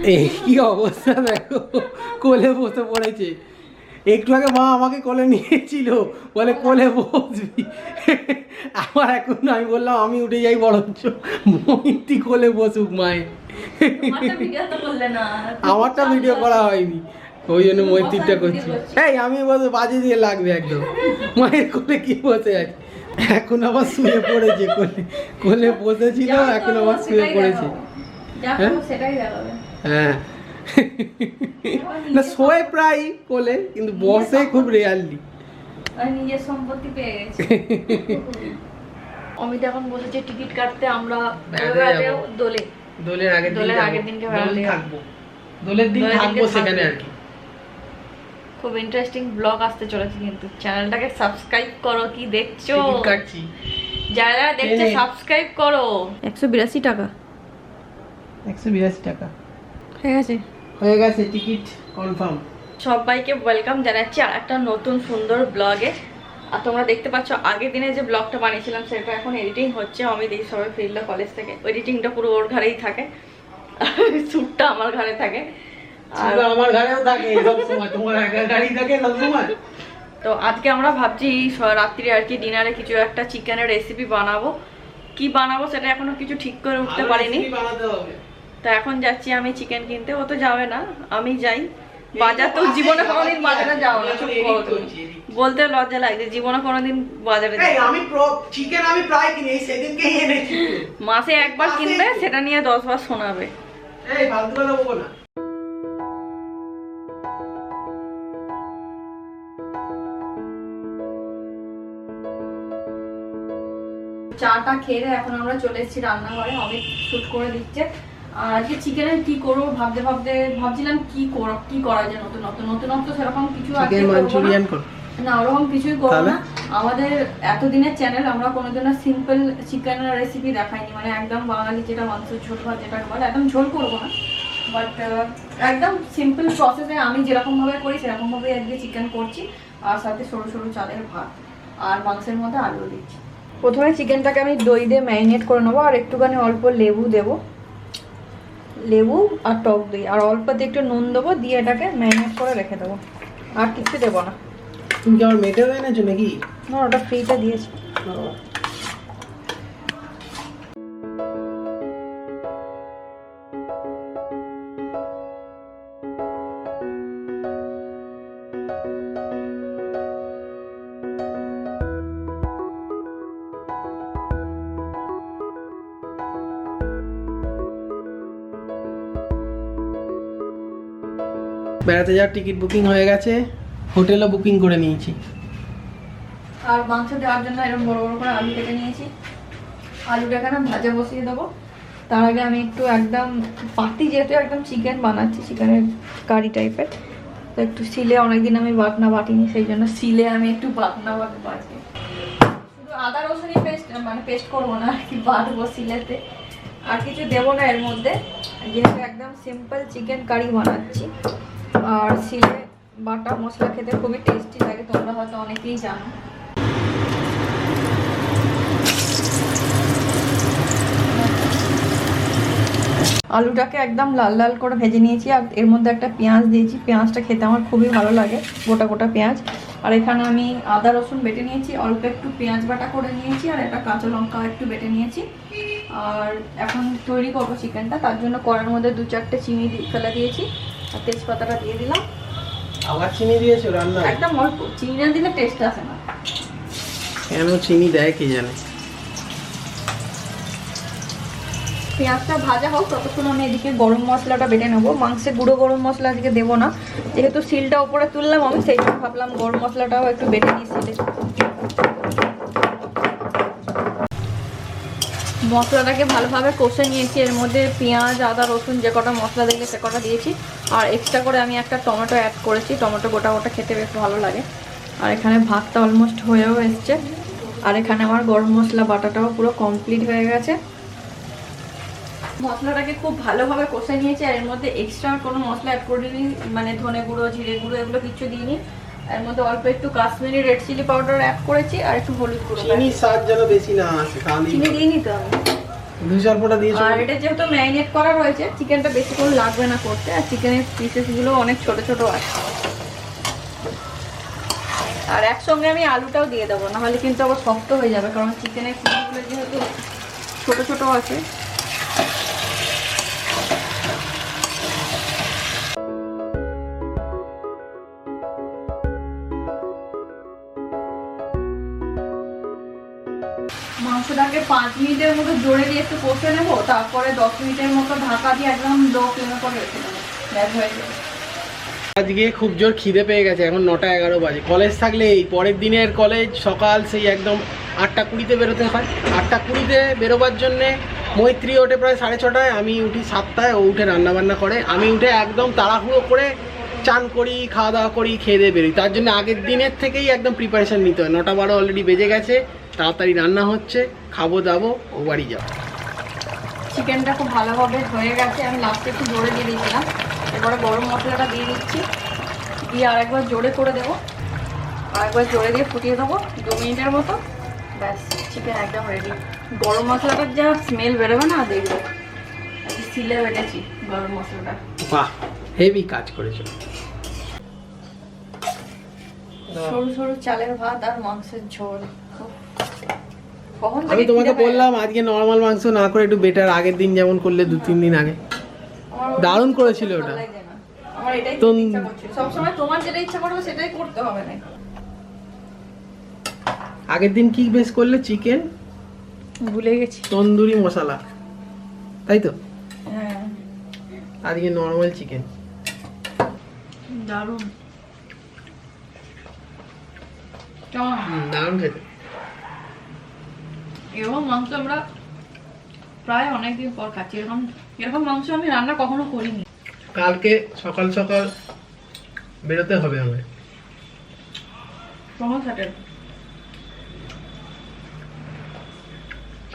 এই কি অবস্থা দেখো, কোলে বসে পড়েছে। একটু আগে মা আমাকে কোলে নিয়েছিল, বলে কোলে বসবি। আবার এখন আমি বললাম আমি উঠে যাই, বরঞ্চ মমিতি কোলে বসুক মায়ের। আমারটা ভিডিও করা হয়নি, ওই জন্য মৈত্রীটা করছি। এই আমি বলবো বাজে দিয়ে লাগবে একদম, মায়ের কোলে কি বসে আছে। এখন আবার শুয়ে পড়েছে, কোলে কোলে বসেছিল, এখন আবার শুয়ে পড়েছে। হ্যাঁ না, শোয় প্রায় কোলে, কিন্তু বসে খুব রেয়ারলি। নিজের সম্পত্তি পেয়ে গেছে। অমিত এখন বসেছে টিকিট কাটতে, আমরা দোলের আগের দিনকে থাকবো, দোলের দিন থাকবো সেখানে আর কি। খুব ইন্টারেস্টিং ব্লগ আসতে চলেছে, কিন্তু চ্যানেলটাকে সাবস্ক্রাইব করো। কি দেখছো? টিকিট কাটছি, যারা দেখছে সাবস্ক্রাইব করো। 182 টাকা, 182 টাকা হয়ে গেছে টিকিট কনফার্ম। সবাইকে ওয়েলকাম জানাচ্ছি আর একটা নতুন সুন্দর ব্লগে। আর তোমরা দেখতে পাচ্ছ আগের দিনে যে ব্লগটা বানিয়েছিলাম সেটা এখন এডিটিং হচ্ছে। আমি দেখি সবাই ফিরলো কলেজ থেকে, এডিটিংটা পুরো ওর ঘরেই থাকে, শ্যুটটা আমার ঘরে থাকে, আর আমার ঘরেও থাকে সব সময়, তোমার একা গাড়ি থাকে সব সময়। তো আজকে আমরা ভাবছি রাত্রি আর কি ডিনারে কিছু একটা চিকেনের রেসিপি বানাবো। কি বানাবো সেটা এখনো কিছু ঠিক করে উঠতে পারিনি। তো এখন যাচ্ছি আমি চিকেন কিনতে, ও তো যাবে না, আমি যাই। বাজার তো জীবনে কোনোদিন বাজারে যাও না, বলতে লজ্জা লাগছে, জীবনে কোনোদিন বাজারে চিকেন আমি প্রায় কিনি, সেদিনকেই এনেছি। মাসে একবার কিনবে, সেটা নিয়ে 10 বার শোনাবে। এই ফালতু কথা বলবো না। চাটা খেয়ে এখন আমরা চলে এসেছি রান্নাঘরে, অমিত শুট করে দিচ্ছে। আর আজকে চিকেনের কি করবো ভাবছিলাম কি করা যায় নতুনত্ব সেরকম কিছু না, ওরকম কিছুই করবো না। আমাদের এতদিনের চ্যানেল, আমরা কোনোদিনও সিম্পল চিকেনের রেসিপি দেখাইনি, মানে একদম বাঙালি যেটা মাংস ঝোল ভাত যেটা বলে, একদম ঝোল করবো না, বাট একদম সিম্পল প্রসেসে আমি যেরকম ভাবে করি সেরকম ভাবে আজকে চিকেন করছি। আর সাথে সরু সরু চালের ভাত আর মাংসের মধ্যে আলু দিচ্ছি। প্রথমে চিকেনটাকে আমি দই দিয়ে ম্যারিনেট করে নেবো, আর একটুখানি অল্প লেবু দেবো, লেবু আর টক দই, আর অল্প দিয়ে একটু নুন দেবো, দিয়ে এটাকে ম্যারিনেট করে রেখে দেবো। আর কিছু দেবো না। তুমি কি আমার মেটে এনেছো নাকি? না, ওটা ফ্রিতে দিয়েছি। বেড়াতে যাওয়ার টিকিট বুকিং হয়ে গেছে, হোটেলও বুকিং করে নিয়েছি। আর মাংস দেওয়ার জন্য এরকম বড় বড় করে আলু কেটে নিয়েছি। আলুটাকে না ভাজা বসিয়ে দেবো। তার আগে আমি একটু একদম পাতি, যেহেতু একদম চিকেন বানাচ্ছি, চিকেনের কারি টাইপের, তো একটু শিলে, অনেকদিন আমি বাটনা বাটিনি, সেই জন্য শিলে আমি একটু বাটনা বাটি। শুধু আদা রসুনই পেস্ট, মানে পেস্ট করবো না আর কি, বাটবো শিলেতে। আর কিছু দেবো না এর মধ্যে, যেহেতু একদম সিম্পল চিকেন কারি বানাচ্ছি। আর শিলে বাটা মশলা খেতে খুবই টেস্টি লাগে, তোমরা হয়তো অনেকেই জানো। আলুটাকে একদম লাল লাল করে ভেজে নিয়েছি, আর এর মধ্যে একটা পেঁয়াজ দিয়েছি। পেঁয়াজটা খেতে আমার খুবই ভালো লাগে, গোটা গোটা পেঁয়াজ। আর এখানে আমি আদা রসুন বেটে নিয়েছি, অল্প একটু পেঁয়াজ বাটা করে নিয়েছি, আর একটা কাঁচা লঙ্কা একটু বেটে নিয়েছি। আর এখন তৈরি করবো চিকেনটা, তার জন্য কড়ার মধ্যে 2-4টে চিনি ফেলে দিয়েছি, আর তেজপাতাটা দিয়ে দিলাম। আবার চিনি দিয়েছো রান্না? একদম অল্প, চিনি না দিলে টেস্ট আসে না। কেন চিনি দেয় কি জানে। পেঁয়াজটা ভাজা হোক, ততক্ষণ আমি এদিকে গরম মশলাটা বেটে নেবো। মাংসে গুঁড়ো গরম মশলা আজকে দেবো না, যেহেতু সিলটা উপরে তুললাম আমি, সেই জন্য ভাবলাম গরম মশলাটাও একটু বেটে নিই সিলে। মশলাটাকে ভালোভাবে কষে নিয়েছি, এর মধ্যে পেঁয়াজ আদা রসুন যে কটা মশলা দিলে সে কটা দিয়েছি। আর এক্সট্রা করে আমি একটা টমেটো অ্যাড করেছি, টমেটো গোটা গোটা খেতে বেশ ভালো লাগে। আর এখানে ভাতটা অলমোস্ট হয়েও এসছে, আর এখানে আমার গরম মশলা বাটাটাও পুরো কমপ্লিট হয়ে গেছে। মশলাটাকে খুব ভালোভাবে কষে নিয়েছি, আর এর মধ্যে এক্সট্রা কোনো মশলা অ্যাড করিনি, মানে ধনে গুঁড়ো জিরে গুঁড়ো এগুলো কিছু দিইনি। এর মধ্যে অল্প একটু Kashmiri red chilli powder add করেছি, আর একটু হলুদ গুঁড়ো। চিনি স্বাদ যেন বেশি না আসে, চিনি দিইনি তো আমি। 2-4 ফোঁটা দিয়েছো। আর এটা যেহেতু ম্যারিনেট করা রয়েছে, চিকেনটা বেশিক্ষণ লাগবে না করতে। আর চিকেনের পিসেসগুলো অনেক ছোট ছোট আছে। আর একসঙ্গে আমি আলুটাও দিয়ে দেবো, নাহলে কিন্তু আবার শক্ত হয়ে যাবে, কারণ চিকেনের পিসগুলো যেহেতু ছোট ছোট আছে। মাংসটাকে 5 মিনিটের মতো জোরে দিয়ে একটু কষে নেবো, তারপরে 10 মিনিটের মতো ঢাকা দিয়ে একদম লো ফ্লেমে করে রেখে দেবো, ব্যাস হয়ে যাবে। আজকে খুব জোর খিদে পেয়ে গেছে, এখন 9টা-11 বাজে। কলেজ থাকলে এই পরের দিনের কলেজ সকাল সেই একদম 8টা 20-তে বেরোতে হয়। 8টা 20-তে বেরোবার জন্যে মৈত্রী ওঠে প্রায় 6:30টায়, আমি উঠি 7টায়, ও উঠে রান্নাবান্না করে। আমি উঠে একদম তাড়াহুড়ো করে চান করি, খাওয়া দাওয়া করি, খেয়ে দিয়ে বেরোই। তার জন্য আগের দিনের থেকেই একদম প্রিপারেশান নিতে হয়। 9টা-12 অলরেডি বেজে গেছে, তাড়াতাড়ি রান্না হচ্ছে, খাবো দাবো, ও বাড়ি যাবো। চিকেনটা খুব ভালোভাবে হয়ে গেছে, আমি লাস্টে একটু জোরে দিয়ে দিয়েছিলাম। এবারে গরম মশলাটা দিয়ে দিচ্ছি, দিয়ে আরেকবার জোরে করে দেবো, আরেকবার জোরে দিয়ে ফুটিয়ে দেবো 2 মিনিটের মতো, ব্যাস চিকেন একদম রেডি। গরম মশলাটার যা স্মেল বেরোবে না দেখবে, আমি সিলে বেটেছি গরম মশলাটা। বাহ, হেভি কাজ করেছো। সরু সরু চালের ভাত আর মাংসের ঝোল। আমি তোমাকে বললাম আজকে নর্মাল মাংস না করে একটু বেটার আগের দিন যেমন করলে 2-3 দিন আগে। দারুণ করেছিল ওটা। আমার এটাই ইচ্ছা করছিল, সবসময় তোমার যেটা ইচ্ছা করবে সেটাই করতে হবে না। আগের দিন কি বেশ করলে? চিকেন ভুলে গেছি, তন্দুরি মশলা, তাই তো? হ্যাঁ, আজকে নর্মাল চিকেন। দারুণ দারুণ খেতে। এরকম মাংস আমরা প্রায় অনেকদিন পর খাচ্ছি। এরকম মাংস আমি রান্না কখনো করিনি। কালকে সকাল সকাল বেরোতে হবে আমায়। কখন থাকে?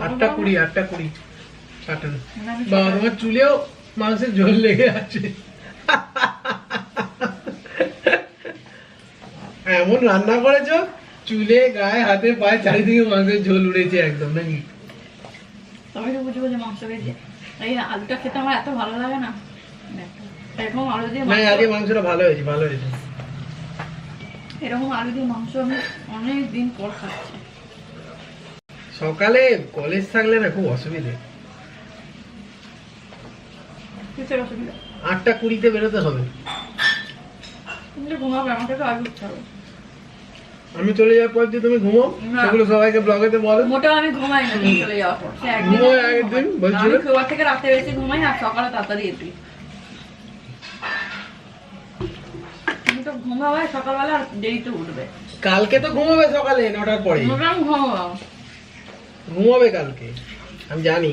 8:20 8:20 8টা। বাবা, তোমার চুলেও মাংসের ঝোল লেগে আছে। এমন রান্না করেছো, চুলে গায়ে হাতে পায়ে চারিদিকে মাংসের ঝোল উড়েছে একদম, নাকি? তবে তো বুঝবো যে মাংস খেয়েছে। এই আলুটা খেতে আমার এত ভালো লাগে না, এরকম আলু দিয়ে না, আজকে মাংসটা ভালো হয়েছে, ভালো হয়েছে। এরকম আলু দিয়ে মাংস আমি অনেক দিন পর খাচ্ছি। সকালে কলেজ থাকলে না খুব অসুবিধে। কিসের অসুবিধা? 8:20-তে বেরোতে হবে। তুমি তো ঘুমাবে, আমাকে তো আগে উঠতে হবে। আমি চলে যাওয়ার পর যে তুমি ঘুমাও, সেগুলো সবাইকে ব্লগেতে বলো। মোটেও আমি ঘুমাই না তুমি চলে যাওয়ার পর। ঘুমাও আগের দিন বলছিল। আমি শোয়ার থেকে রাতে বেশি ঘুমাই আর সকালে তাড়াতাড়ি উঠি। তুমি তো ঘুমাবে সকালবেলা আর দেরিতে উঠবে। কালকে তো ঘুমাবে সকালে 9টার পরে। ঘুমাবে কালকে, আমি জানি।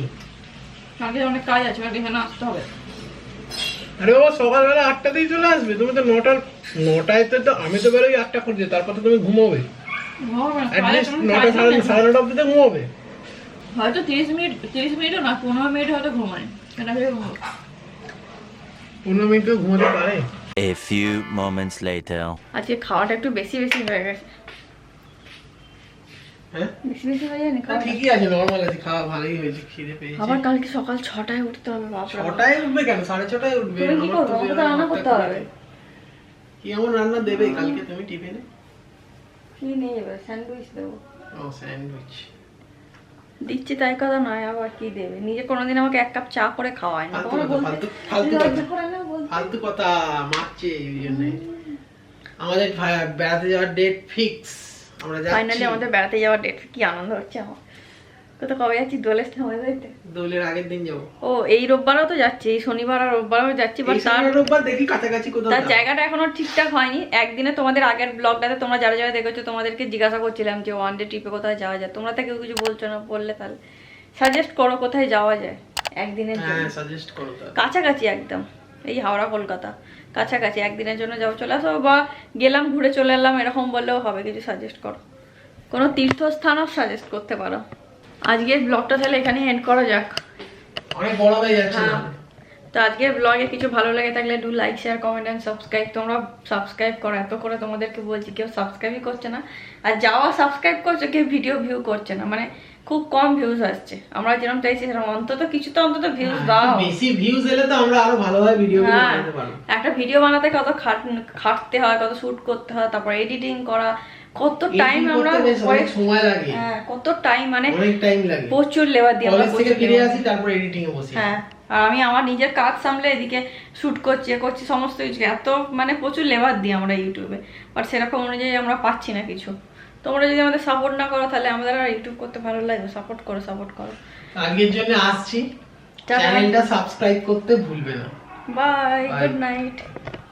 কালকে অনেক কাজ আছে, এখানে আসতে হবে। আরে বাবা, সকালবেলা 8টাতেই চলে আসবে। তুমি তো 9টায় তো, আমি তো বেরোই 8টা করছে, তারপর তো তুমি ঘুমাবে। অ্যাটলিস্ট 9টা 9:30 অব্দি তো ঘুমাবে। হয়তো 30 মিনিটও না, 15 মিনিট হয়তো ঘুমাই। কেন ভেবে ঘুমাবো? 15 মিনিটও ঘুমাতে পারে। A few moments later. আজকে খাওয়াটা একটু বেশি হয়ে গেছে। হ্যাঁ, বেশি হয়ে যায় না খাওয়া? ঠিকই আছে, নরমাল আছে, খাওয়া ভালোই হয়েছে, খিদে পেয়েছে। আবার কালকে সকাল 6টায় উঠতে হবে। বাপরে, 6টায় উঠবে কেন? 6:30টায় উঠবে। তুমি কি করবে? আমাকে তো রান্না করতে হবে। কি এমন রান্না দেবে কালকে তুমি টিফিনে? কি নিয়ে যাবে? স্যান্ডউইচ দেবো। ও, স্যান্ডউইচ দিচ্ছি তাই কথা নয়, আবার কি দেবে? নিজে কোনোদিন আমাকে 1 কাপ চা করে খাওয়ায় না। ফালতু কথা মারছে এই জন্য। আমাদের বেড়াতে যাওয়ার ডেট ফিক্স, আমরা যাচ্ছি। ফাইনালি আমাদের বেড়াতে যাওয়ার ডেট। কি আনন্দ হচ্ছে আমার। কোথাও কবে যাচ্ছি? দোলের সময় যাইতে। দোলের আগের দিন যাবো। ও, এই রোববারও তো যাচ্ছি, এই শনিবার আর রোববারও যাচ্ছি। বাট তার রোববার দেখি কাছাকাছি কোথাও। তার জায়গাটা এখনো ঠিকঠাক হয়নি। একদিনে তোমাদের আগের ব্লগটাতে তোমরা যারা যারা দেখেছো তোমাদেরকে জিজ্ঞাসা করছিলাম যে 1 ডে ট্রিপে কোথায় যাওয়া যায়। তোমরা তো কেউ কিছু বলছো না, বললে তাহলে সাজেস্ট করো কোথায় যাওয়া যায় একদিনের জন্য। হ্যাঁ, সাজেস্ট করো তাহলে। কাছাকাছি একদম, এই হাওড়া কলকাতা কাছাকাছি একদিনের জন্য যাও, চলে আসো, বা গেলাম ঘুরে চলে এলাম এরকম বললেও হবে। কিছু সাজেস্ট করো, কোনো তীর্থস্থানও সাজেস্ট করতে পারো। আজকের ব্লগটা তাহলে এখানে এন্ড করা যাক। অনেক বড় হয়ে যাচ্ছে। তো আজকের ব্লগে কিছু ভালো লাগে থাকলে do like share comment and subscribe. তোমরা সাবস্ক্রাইব করো, এত করে তোমাদেরকে বলছি, কেউ সাবস্ক্রাইবই করছে না। আর যাওয়া সাবস্ক্রাইব করছে, কেউ ভিডিও ভিউ করছে না, মানে খুব কম ভিউজ আসছে। আমরা যেরকম চাইছি সেরকম অন্তত কিছু তো অন্তত ভিউজ দাও। বেশি ভিউজ এলে তো আমরা আরো ভালোভাবে ভিডিও বানাতে পারবো। একটা ভিডিও বানাতে কত খাটতে হয়, কত শুট করতে হয়, তারপর এডিটিং করা, কত টাইম আমরা সময় লাগে। কত টাইম, মানে অনেক টাইম লাগে, প্রচুর লেবার দিয়ে আমরা কলেজ থেকে ফিরে আসি তারপর এডিটিং এ বসি। হ্যাঁ, আর আমি আমার নিজের কাজ সামলে এদিকে শুট করছি সমস্ত কিছু, এত মানে প্রচুর লেবার দিই আমরা ইউটিউবে, বাট সেরকম অনুযায়ী আমরা পাচ্ছি না কিছু। তোমরা যদি আমাদের সাপোর্ট না করো তাহলে আমাদের আর ইউটিউব করতে ভালো লাগবে। সাপোর্ট করো। আজকের জন্য আসছি, চ্যানেলটা সাবস্ক্রাইব করতে ভুলবে না। Bye, good night.